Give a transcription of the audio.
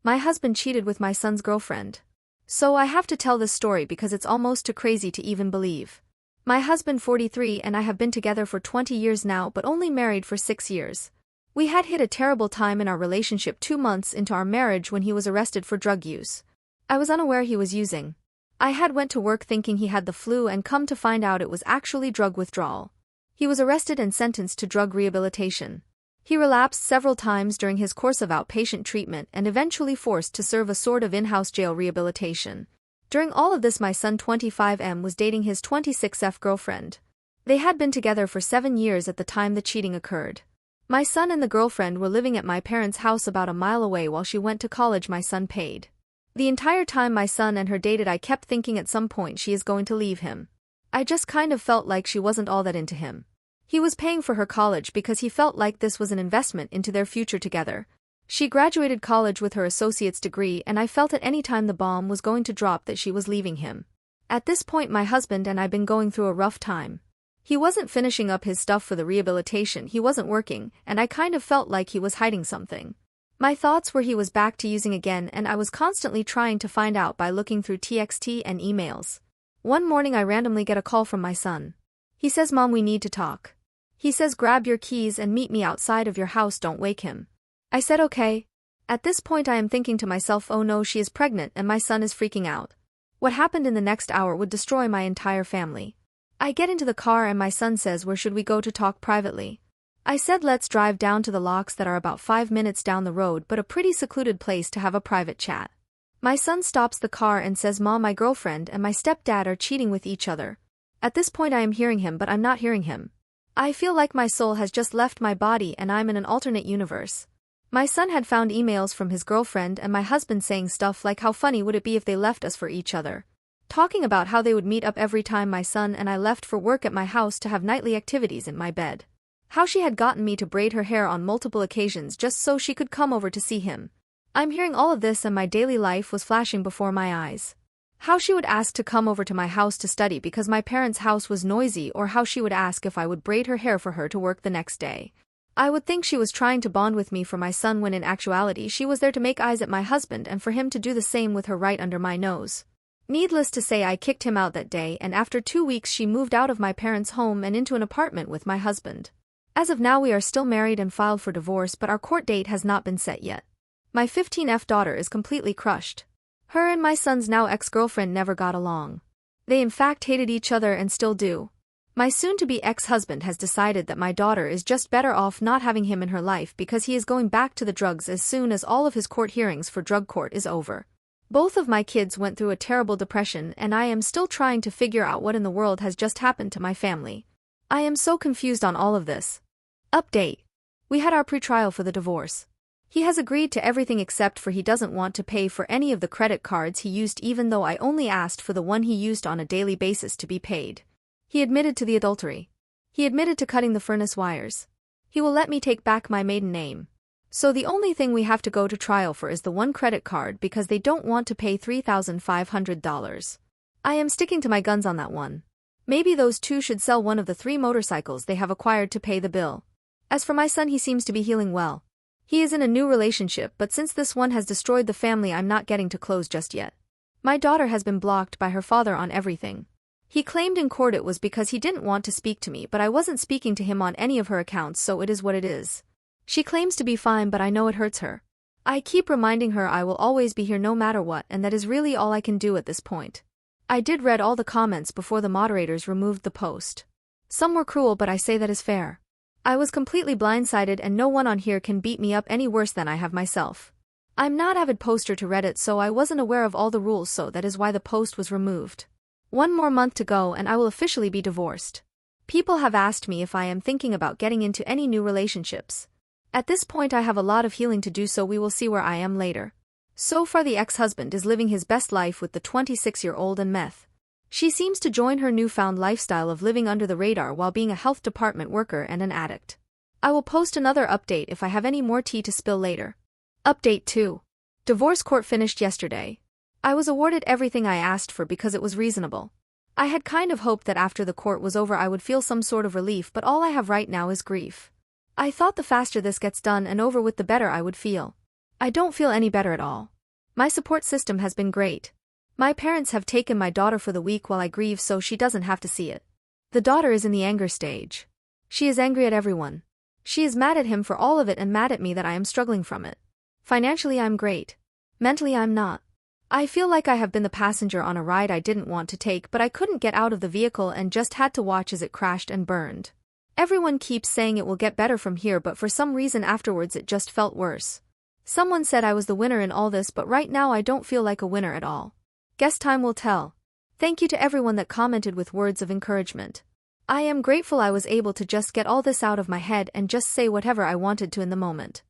My husband cheated with my son's girlfriend. So I have to tell this story because it's almost too crazy to even believe. My husband 43 and I have been together for 20 years now but only married for 6 years. We had hit a terrible time in our relationship 2 months into our marriage when he was arrested for drug use. I was unaware he was using. I had went to work thinking he had the flu and come to find out it was actually drug withdrawal. He was arrested and sentenced to drug rehabilitation. He relapsed several times during his course of outpatient treatment and eventually forced to serve a sort of in-house jail rehabilitation. During all of this my son 25M was dating his 26F girlfriend. They had been together for 7 years at the time the cheating occurred. My son and the girlfriend were living at my parents' house about a mile away while she went to college my son paid. The entire time my son and her dated I kept thinking at some point she is going to leave him. I just kind of felt like she wasn't all that into him. He was paying for her college because he felt like this was an investment into their future together. She graduated college with her associate's degree and I felt at any time the bomb was going to drop that she was leaving him. At this point my husband and I been going through a rough time. He wasn't finishing up his stuff for the rehabilitation, he wasn't working, and I kind of felt like he was hiding something. My thoughts were he was back to using again and I was constantly trying to find out by looking through TXT and emails. One morning I randomly get a call from my son. He says, "Mom, we need to talk." He says, "Grab your keys and meet me outside of your house, don't wake him." I said okay. At this point I am thinking to myself, oh no, she is pregnant and my son is freaking out. What happened in the next hour would destroy my entire family. I get into the car and my son says, "Where should we go to talk privately?" I said let's drive down to the locks that are about 5 minutes down the road but a pretty secluded place to have a private chat. My son stops the car and says, "Mom, my girlfriend and my stepdad are cheating with each other." At this point I am hearing him but I'm not hearing him. I feel like my soul has just left my body and I'm in an alternate universe. My son had found emails from his girlfriend and my husband saying stuff like how funny would it be if they left us for each other. Talking about how they would meet up every time my son and I left for work at my house to have nightly activities in my bed. How she had gotten me to braid her hair on multiple occasions just so she could come over to see him. I'm hearing all of this and my daily life was flashing before my eyes. How she would ask to come over to my house to study because my parents' house was noisy, or how she would ask if I would braid her hair for her to work the next day. I would think she was trying to bond with me for my son when in actuality she was there to make eyes at my husband and for him to do the same with her right under my nose. Needless to say I kicked him out that day and after 2 weeks she moved out of my parents' home and into an apartment with my husband. As of now we are still married and filed for divorce but our court date has not been set yet. My 15F daughter is completely crushed. Her and my son's now ex-girlfriend never got along. They in fact hated each other and still do. My soon-to-be ex-husband has decided that my daughter is just better off not having him in her life because he is going back to the drugs as soon as all of his court hearings for drug court is over. Both of my kids went through a terrible depression and I am still trying to figure out what in the world has just happened to my family. I am so confused on all of this. Update. We had our pretrial for the divorce. He has agreed to everything except for he doesn't want to pay for any of the credit cards he used even though I only asked for the one he used on a daily basis to be paid. He admitted to the adultery. He admitted to cutting the furnace wires. He will let me take back my maiden name. So the only thing we have to go to trial for is the one credit card because they don't want to pay $3,500. I am sticking to my guns on that one. Maybe those two should sell one of the 3 motorcycles they have acquired to pay the bill. As for my son, he seems to be healing well. He is in a new relationship but since this one has destroyed the family I'm not getting to close just yet. My daughter has been blocked by her father on everything. He claimed in court it was because he didn't want to speak to me but I wasn't speaking to him on any of her accounts so it is what it is. She claims to be fine but I know it hurts her. I keep reminding her I will always be here no matter what and that is really all I can do at this point. I did read all the comments before the moderators removed the post. Some were cruel but I say that is fair. I was completely blindsided and no one on here can beat me up any worse than I have myself. I'm not avid poster to Reddit so I wasn't aware of all the rules so that is why the post was removed. 1 more month to go and I will officially be divorced. People have asked me if I am thinking about getting into any new relationships. At this point I have a lot of healing to do so we will see where I am later. So far the ex-husband is living his best life with the 26-year-old and meth. She seems to join her newfound lifestyle of living under the radar while being a health department worker and an addict. I will post another update if I have any more tea to spill later. Update 2. Divorce court finished yesterday. I was awarded everything I asked for because it was reasonable. I had kind of hoped that after the court was over I would feel some sort of relief but all I have right now is grief. I thought the faster this gets done and over with the better I would feel. I don't feel any better at all. My support system has been great. My parents have taken my daughter for the week while I grieve so she doesn't have to see it. The daughter is in the anger stage. She is angry at everyone. She is mad at him for all of it and mad at me that I am struggling from it. Financially I'm great. Mentally I'm not. I feel like I have been the passenger on a ride I didn't want to take but I couldn't get out of the vehicle and just had to watch as it crashed and burned. Everyone keeps saying it will get better from here but for some reason afterwards it just felt worse. Someone said I was the winner in all this but right now I don't feel like a winner at all. Guess time will tell. Thank you to everyone that commented with words of encouragement. I am grateful I was able to just get all this out of my head and just say whatever I wanted to in the moment.